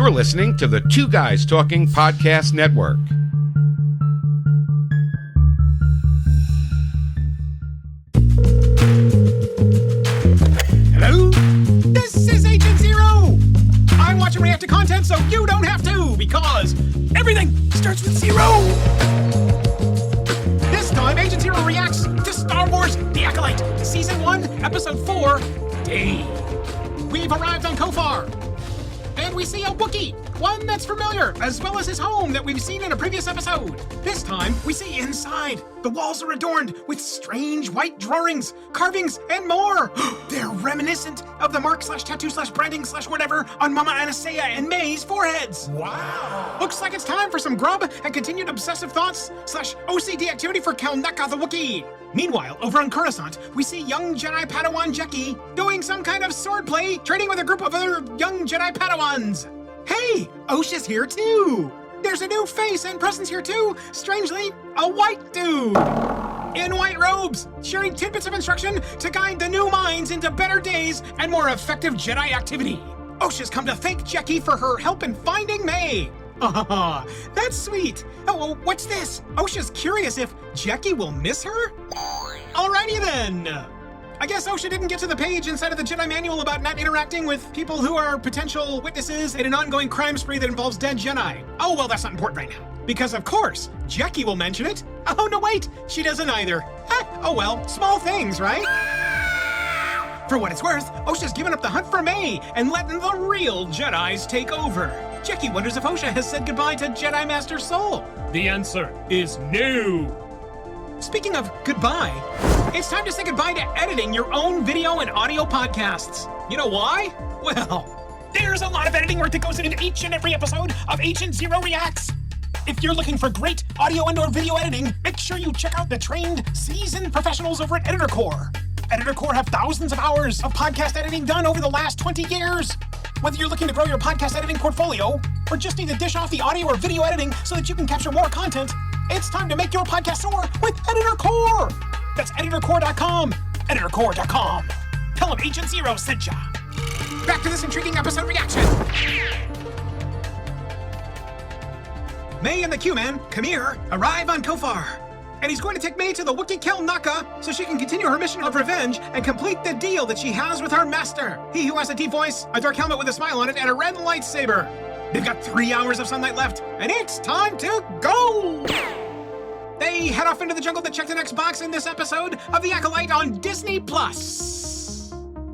You're listening to the Two Guys Talking Podcast Network. Hello? This is Agent Zero! I watch and react to content so you don't have to, because everything starts with zero! This time, Agent Zero reacts to Star Wars The Acolyte, Season 1, Episode 4, Day. We've arrived on Kofar, and we see a Wookiee, one that's familiar, as well as his home that we've seen in a previous episode. This time, we see inside. The walls are adorned with strange white drawings, carvings, and more. They're reminiscent of the mark/tattoo/branding/whatever on Mama Anastasia and May's foreheads. Wow. Looks like it's time for some grub and continued obsessive thoughts/OCD activity for Kelneka the Wookiee. Meanwhile, over on Coruscant, we see young Jedi Padawan Jeki doing some kind of swordplay, training with a group of other young Jedi Padawans. Hey, Osha's here too! There's a new face and presence here too! Strangely, a white dude! In white robes, sharing tidbits of instruction to guide the new minds into better days and more effective Jedi activity. Osha's come to thank Jeki for her help in finding May. That's sweet. Oh, what's this? Osha's curious if Jeki will miss her? Alrighty then. I guess Osha didn't get to the page inside of the Jedi manual about not interacting with people who are potential witnesses in an ongoing crime spree that involves dead Jedi. Oh, well, that's not important right now. Because, of course, Jeki will mention it. Oh, no, wait, she doesn't either. Oh, well, small things, right? For what it's worth, Osha's given up the hunt for May and letting the real Jedis take over. Jeki wonders if Osha has said goodbye to Jedi Master Soul. The answer is no. Speaking of goodbye, it's time to say goodbye to editing your own video and audio podcasts. You know why? Well, there's a lot of editing work that goes into each and every episode of Agent Zero Reacts. If you're looking for great audio and/or video editing, make sure you check out the trained, seasoned professionals over at Editor Core. Editor Core have thousands of hours of podcast editing done over the last 20 years. Whether you're looking to grow your podcast editing portfolio or just need to dish off the audio or video editing so that you can capture more content, it's time to make your podcast soar with Editor Core. That's editorcore.com. Editorcore.com. Tell them Agent Zero sent ya. Back to this intriguing episode reaction. May and the Q-Man, Kamir, arrive on Kofar. And he's going to take May to the Wookiee Kelneka so she can continue her mission of revenge and complete the deal that she has with her master. He who has a deep voice, a dark helmet with a smile on it, and a red lightsaber. They've got 3 hours of sunlight left, and it's time to go! They head off into the jungle to check the next box in this episode of The Acolyte on Disney+.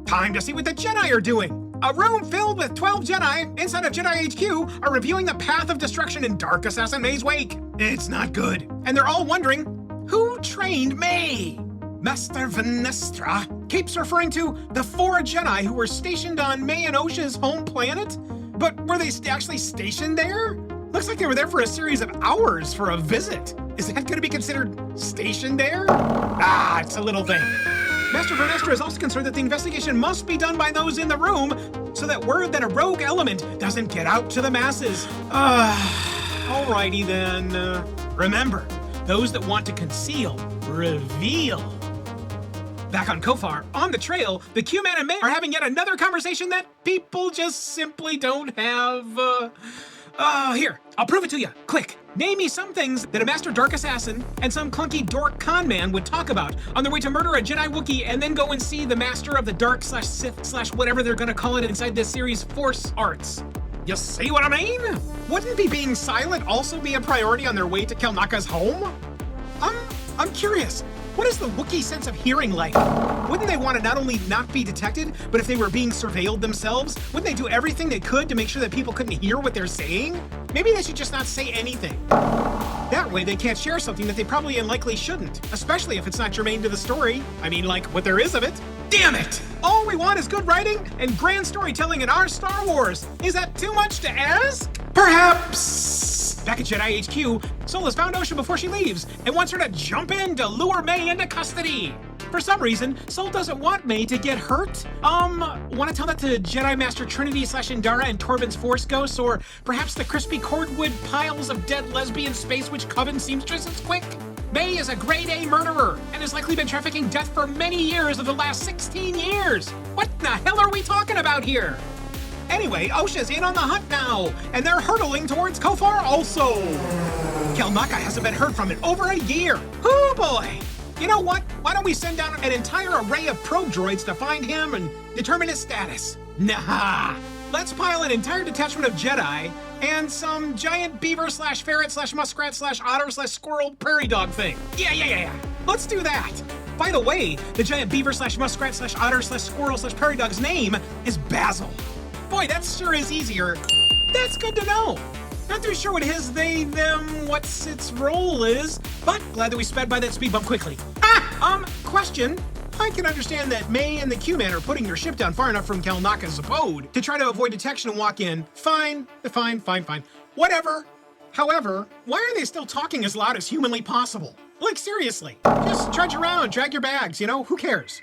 Time to see what the Jedi are doing. A room filled with 12 Jedi inside of Jedi HQ are reviewing the path of destruction in Dark Assassin May's wake. It's not good. And they're all wondering, who trained May? Master Venestra keeps referring to the 4 Jedi who were stationed on May and Osha's home planet. But were they actually stationed there? Looks like they were there for a series of hours for a visit. Is that going to be considered stationed there? Ah, it's a little thing. Master Venestra is also concerned that the investigation must be done by those in the room so that word that a rogue element doesn't get out to the masses. Alrighty then. Remember, those that want to conceal, reveal. Back on Kofar, on the trail, the Q-Man and May are having yet another conversation that people just simply don't have. Here, I'll prove it to you. Quick, name me some things that a Master Dark Assassin and some clunky dork con man would talk about on their way to murder a Jedi Wookiee and then go and see the Master of the Dark/Sith/whatever they're gonna call it inside this series Force Arts. You see what I mean? Wouldn't being silent also be a priority on their way to Kelneka's home? I'm curious. What is the Wookiee sense of hearing like? Wouldn't they want to not only not be detected, but if they were being surveilled themselves, wouldn't they do everything they could to make sure that people couldn't hear what they're saying? Maybe they should just not say anything. That way they can't share something that they probably and likely shouldn't, especially if it's not germane to the story. I mean, like, what there is of it. Damn it! All we want is good writing and grand storytelling in our Star Wars. Is that too much to ask? Perhaps. Back at Jedi HQ, Sol has found Osha before she leaves and wants her to jump in to lure May into custody. For some reason, Sol doesn't want May to get hurt. Want to tell that to Jedi Master Trinity/Indara and Torben's Force Ghosts, or perhaps the crispy cordwood piles of dead lesbian space witch coven seamstresses quick? May is a grade A murderer and has likely been trafficking death for many years of the last 16 years. What the hell are we talking about here? Anyway, OSHA's in on the hunt now, and they're hurtling towards Kofar also. Kel Naka hasn't been heard from in over a year. Oh boy. You know what? Why don't we send down an entire array of probe droids to find him and determine his status? Nah. Let's pile an entire detachment of Jedi and some giant beaver slash ferret slash muskrat slash otter slash squirrel prairie dog thing. Yeah. Let's do that. By the way, the giant beaver slash muskrat slash otter slash squirrel slash prairie dog's name is Basil. Boy, that sure is easier. That's good to know. Not too sure what his, they, them, what's its role is, but glad that we sped by that speed bump quickly. Question. I can understand that May and the Q-Man are putting their ship down far enough from Kel Naka's abode to try to avoid detection and walk in. Fine. Whatever. However, why are they still talking as loud as humanly possible? Like, seriously. Just trudge around, drag your bags, who cares?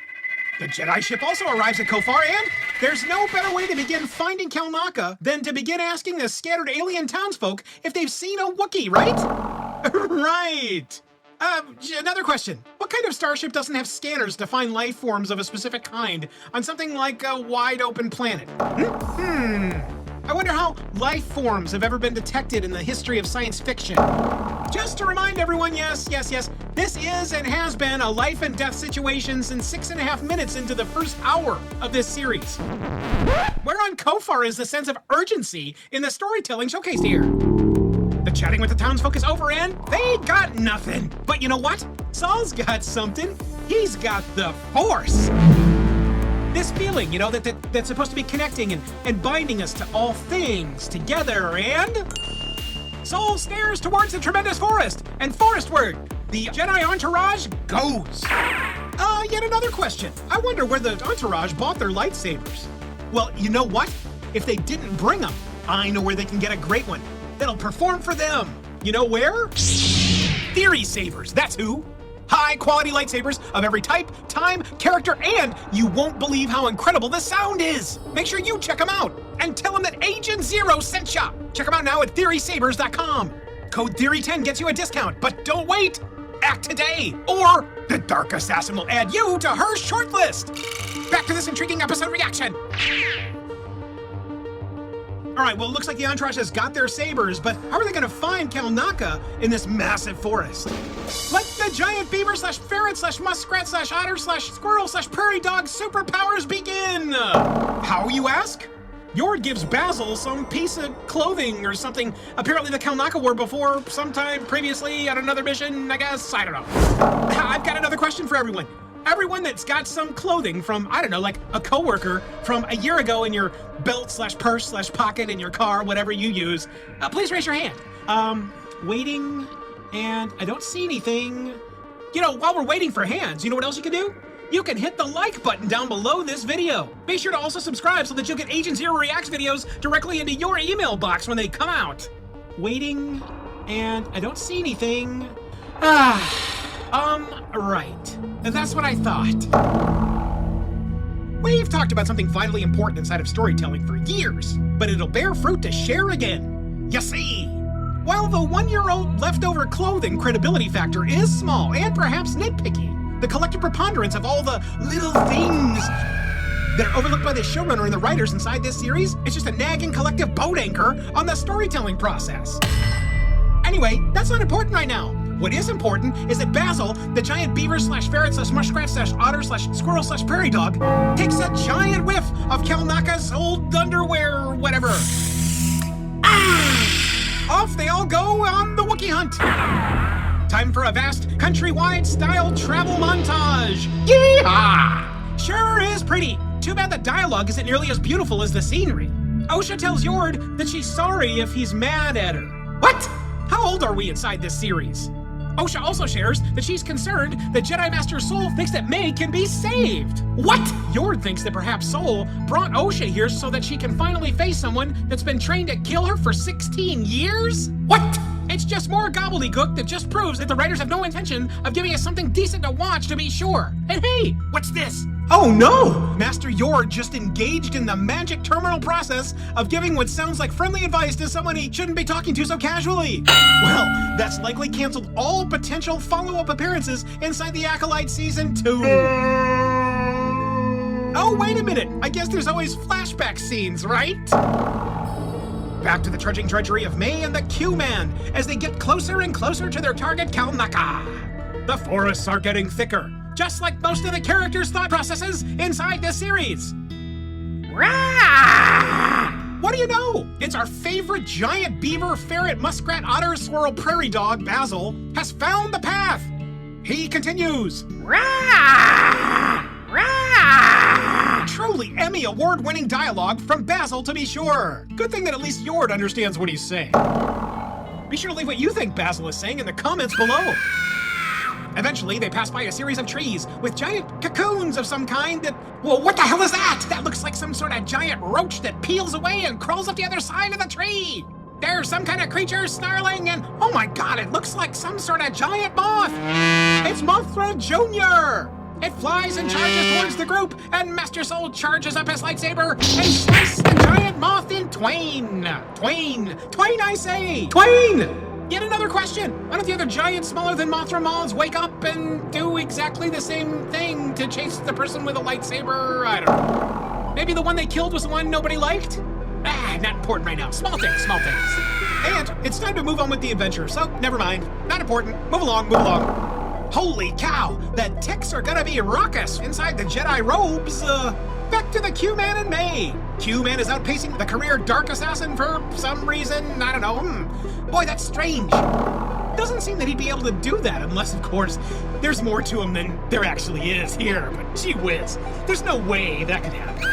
The Jedi ship also arrives at Kofar, and there's no better way to begin finding Kel Naka than to begin asking the scattered alien townsfolk if they've seen a Wookiee, right? Right. Another question. What kind of starship doesn't have scanners to find life forms of a specific kind on something like a wide-open planet? I wonder how life forms have ever been detected in the history of science fiction. Just to remind everyone, yes, this is and has been a life and death situation since 6.5 minutes into the first hour of this series. Where on Kofar is the sense of urgency in the storytelling showcased here? The chatting with the townsfolk is over and they got nothing. But you know what? Saul's got something. He's got the Force. This feeling, that's supposed to be connecting and binding us to all things together, and Saul stares towards the tremendous forest, and forestward, the Jedi entourage goes. Yet another question. I wonder where the entourage bought their lightsabers. Well, you know what? If they didn't bring them, I know where they can get a great one that'll perform for them. You know where? Theory Sabers, that's who. High-quality lightsabers of every type, time, character, and you won't believe how incredible the sound is. Make sure you check them out and tell them that Agent Zero sent ya. Check them out now at TheorySabers.com. Code Theory10 gets you a discount, but don't wait. Act today, or the Dark Assassin will add you to her shortlist. Back to this intriguing episode reaction. All right, well, it looks like the entourage has got their sabers, but how are they going to find Kel Naka in this massive forest? Let the giant beaver slash ferret slash muskrat slash otter slash squirrel slash prairie dog superpowers begin! How, you ask? Yord gives Basil some piece of clothing or something apparently the Kel Naka wore before sometime previously on another mission, I guess. I don't know. I've got another question for everyone. Everyone that's got some clothing from, I don't know, like a coworker from a year ago in your belt slash purse slash pocket in your car, whatever you use, please raise your hand. Waiting, and I don't see anything. While we're waiting for hands, you know what else you can do? You can hit the like button down below this video. Be sure to also subscribe so that you'll get Agent Zero Reacts videos directly into your email box when they come out. Waiting, and I don't see anything. Right. That's what I thought. We've talked about something vitally important inside of storytelling for years, but it'll bear fruit to share again. You see, while the one-year-old leftover clothing credibility factor is small and perhaps nitpicky, the collective preponderance of all the little things that are overlooked by the showrunner and the writers inside this series is just a nagging collective boat anchor on the storytelling process. Anyway, that's not important right now. What is important is that Basil, the giant beaver slash ferret slash muskrat slash otter slash squirrel slash prairie dog, takes a giant whiff of Kel Naka's old underwear or whatever. Off they all go on the Wookiee hunt. Time for a vast countrywide style travel montage. Yeehaw! Sure is pretty. Too bad the dialogue isn't nearly as beautiful as the scenery. Osha tells Yord that she's sorry if he's mad at her. What? How old are we inside this series? Osha also shares that she's concerned that Jedi Master Soul thinks that May can be saved. What? Yord thinks that perhaps Soul brought Osha here so that she can finally face someone that's been trained to kill her for 16 years? What? It's just more gobbledygook that just proves that the writers have no intention of giving us something decent to watch to be sure. And hey, what's this? Oh no! Master Yord just engaged in the magic terminal process of giving what sounds like friendly advice to someone he shouldn't be talking to so casually. Well, that's likely canceled all potential. potential follow-up appearances inside the Acolyte Season 2. Oh, wait a minute. I guess there's always flashback scenes, right? Back to the trudging drudgery of May and the Q-Man as they get closer and closer to their target, Kalnaka. The forests are getting thicker, just like most of the characters' thought processes inside this series. Rah! What do you know? It's our favorite giant beaver, ferret, muskrat, otter, squirrel, prairie dog, Basil, has found the path. He continues. Rah! Rah! Truly Emmy award-winning dialogue from Basil, to be sure. Good thing that at least Yord understands what he's saying. Be sure to leave what you think Basil is saying in the comments below. Eventually, they pass by a series of trees with giant cocoons of some kind that... Well, what the hell is that? That looks like some sort of giant roach that peels away and crawls up the other side of the tree. There's some kind of creature snarling and... Oh my god, it looks like some sort of giant moth. It's Mothra Jr. It flies and charges towards the group, and Master Soul charges up his lightsaber and slices the giant moth in twain. Twain, I say. Twain! Yet another question. Why don't the other giant smaller than Mothra moths wake up and do exactly the same thing to chase the person with a lightsaber? I don't know. Maybe the one they killed was the one nobody liked? Not important right now. Small things. And it's time to move on with the adventure, so never mind. Not important. Move along. Holy cow, the ticks are gonna be raucous inside the Jedi robes. Back to the Q-Man and May. Q-Man is outpacing the career Dark Assassin for some reason. I don't know. Boy, that's strange. Doesn't seem that he'd be able to do that unless, of course, there's more to him than there actually is here. But gee whiz, there's no way that could happen.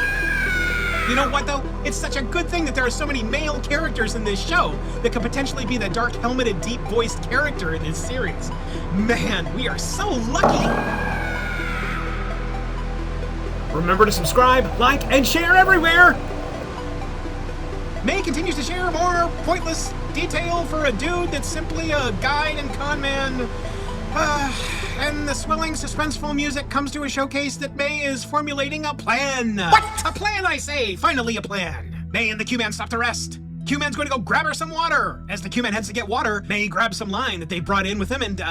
You know what, though? It's such a good thing that there are so many male characters in this show that could potentially be the dark helmeted, deep-voiced character in this series. Man, we are so lucky. Remember to subscribe, like, and share everywhere! May continues to share more pointless detail for a dude that's simply a guide and con man. And the swelling, suspenseful music comes to a showcase that May is formulating a plan. What? A plan, I say! Finally a plan. May and the Q-Man stop to rest. Q-Man's going to go grab her some water. As the Q-Man heads to get water, May grabs some line that they brought in with him and,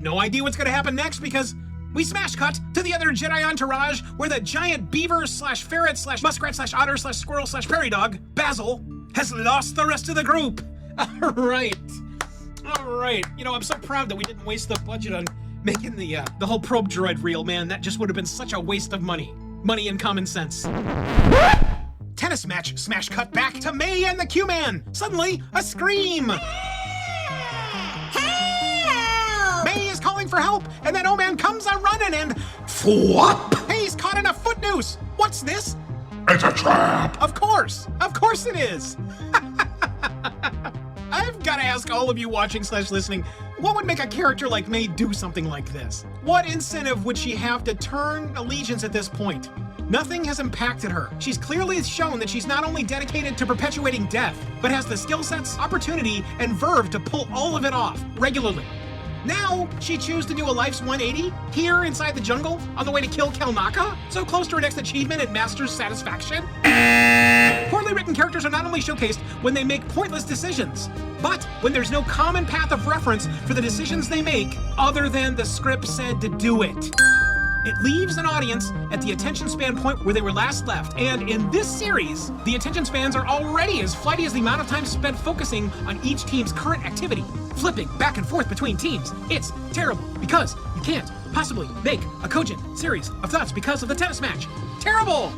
no idea what's going to happen next because we smash cut to the other Jedi entourage where the giant beaver slash ferret slash muskrat slash otter slash squirrel slash prairie dog, Basil, has lost the rest of the group. All right. You know, I'm so proud that we didn't waste the budget on making the whole probe droid reel, man. That just would have been such a waste of money. Money and common sense. Tennis match smash cut back to May and the Q-Man. Suddenly, a scream. Help! May is calling for help, and then O-Man comes a-running and... Flop! He's caught in a foot noose. What's this? It's a trap! Of course it is. I've got to ask all of you watching / listening, what would make a character like May do something like this? What incentive would she have to turn allegiance at this point? Nothing has impacted her. She's clearly shown that she's not only dedicated to perpetuating death, but has the skill sets, opportunity, and verve to pull all of it off regularly. Now, she chooses to do a life's 180 here inside the jungle on the way to kill Kalnaka, so close to her next achievement and master's satisfaction. Poorly written characters are not only showcased when they make pointless decisions, but when there's no common path of reference for the decisions they make other than the script said to do it. It leaves an audience at the attention span point where they were last left, and in this series, the attention spans are already as flighty as the amount of time spent focusing on each team's current activity, flipping back and forth between teams. It's terrible, because you can't possibly make a cogent series of thoughts because of the tennis match. Terrible!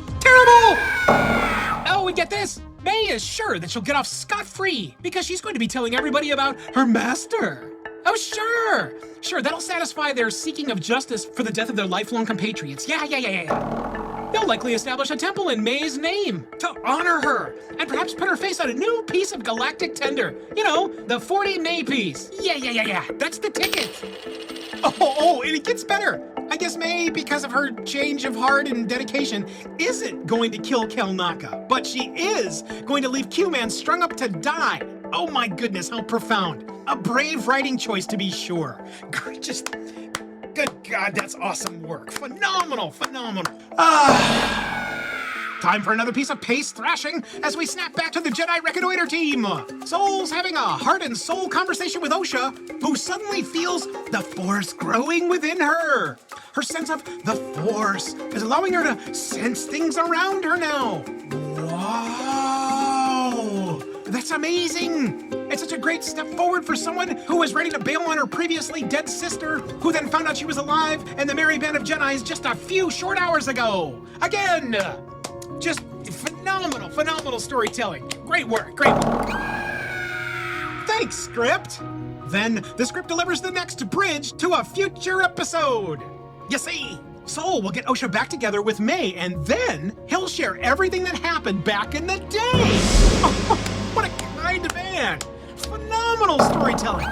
Oh, and get this! May is sure that she'll get off scot-free, because she's going to be telling everybody about her master. Oh, sure, that'll satisfy their seeking of justice for the death of their lifelong compatriots. Yeah. They'll likely establish a temple in May's name to honor her, and perhaps put her face on a new piece of galactic tender. You know, the 40 May piece. Yeah, that's the ticket. Oh, and it gets better. I guess May, because of her change of heart and dedication, isn't going to kill Kalnaka, but she is going to leave Q-Man strung up to die. Oh my goodness, how profound. A brave writing choice, to be sure. Good God, that's awesome work. Phenomenal. Time for another piece of pace thrashing as we snap back to the Jedi Reconnoiter team. Soul's having a heart and soul conversation with Osha, who suddenly feels the Force growing within her. Her sense of the Force is allowing her to sense things around her now. Whoa! That's amazing! It's such a great step forward for someone who was ready to bail on her previously dead sister, who then found out she was alive and the merry band of Jedis just a few short hours ago. Again, just phenomenal storytelling. Great work. Thanks, script. Then the script delivers the next bridge to a future episode. You see, Soul will get Osha back together with May, and then he'll share everything that happened back in the day. What a kind man. Phenomenal storytelling.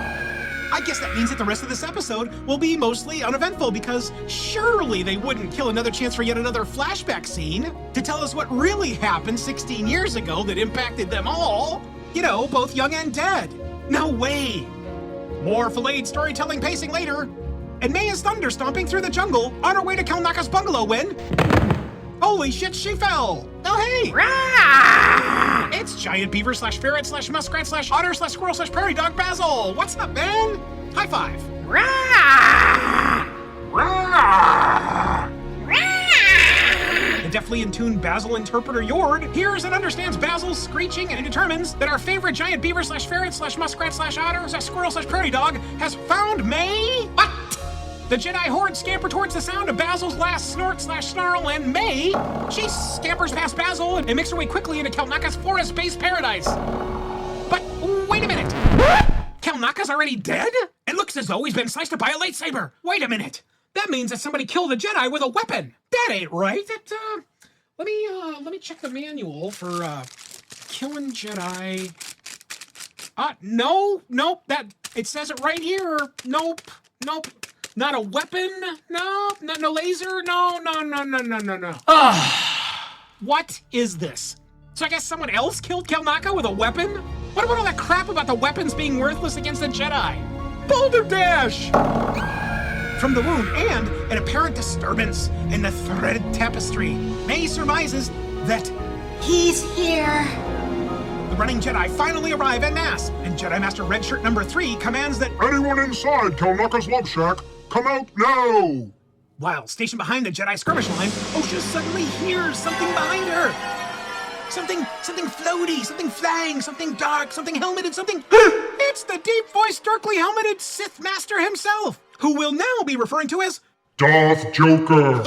I guess that means that the rest of this episode will be mostly uneventful, because surely they wouldn't kill another chance for yet another flashback scene to tell us what really happened 16 years ago that impacted them all. You know, both young and dead. No way. More filleted storytelling pacing later. And May is thunder stomping through the jungle on her way to Kelnaka's bungalow when... Holy shit, she fell! Oh, hey! Rah! It's giant beaver / ferret / muskrat / otter / squirrel / prairie dog Basil! What's up, man? High five! Rah! Rah! The deftly in tune Basil interpreter Yord hears and understands Basil's screeching and determines that our favorite giant beaver / ferret / muskrat / otter / squirrel / prairie dog has found May. What? The Jedi horde scamper towards the sound of Basil's last snort / snarl, and May, she scampers past Basil and makes her way quickly into Kelnaka's forest-based paradise. But wait a minute. Kelnaka's already dead? It looks as though he's been sliced up by a lightsaber. Wait a minute. That means that somebody killed a Jedi with a weapon. That ain't right. Let me check the manual for killing Jedi. No, that it says it right here. Nope. Not a weapon. No laser. No. What is this? So I guess someone else killed Kelnaka with a weapon? What about all that crap about the weapons being worthless against the Jedi? Boulder Dash! From the wound and an apparent disturbance in the threaded tapestry, May surmises that he's here. The running Jedi finally arrive en masse, and Jedi Master Redshirt number 3 commands that Anyone inside Kelnaka's love shack, come out now! While stationed behind the Jedi skirmish line, Osha suddenly hears something behind her. Something floaty, something flying, something dark, something helmeted, something... It's the deep-voiced, darkly helmeted Sith Master himself, who we'll now be referring to as Darth Joker!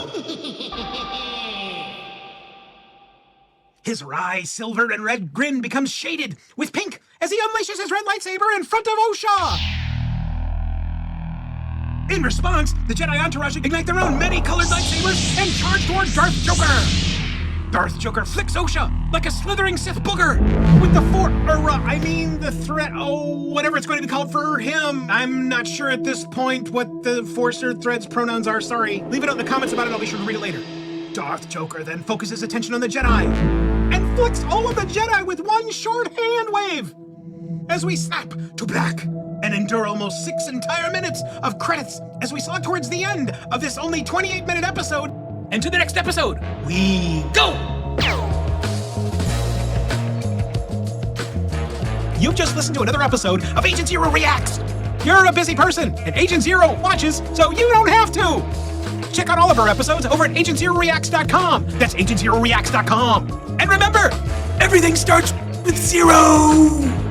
His wry silver and red grin becomes shaded with pink as he unleashes his red lightsaber in front of Osha. In response, the Jedi entourage ignite their own many-colored lightsabers and charge toward Darth Joker. Darth Joker flicks Osha like a slithering Sith booger with the threat, whatever it's going to be called for him. I'm not sure at this point what the Force or Thread's pronouns are, sorry. Leave it out in the comments about it, I'll be sure to read it later. Darth Joker then focuses attention on the Jedi and flicks all of the Jedi with one short hand wave. As we snap to black and endure almost 6 entire minutes of credits as we slog towards the end of this only 28-minute episode. And to the next episode, we go! You've just listened to another episode of Agent Zero Reacts. You're a busy person, and Agent Zero watches, so you don't have to. Check out all of our episodes over at AgentZeroReacts.com. That's AgentZeroReacts.com. And remember, everything starts with 0.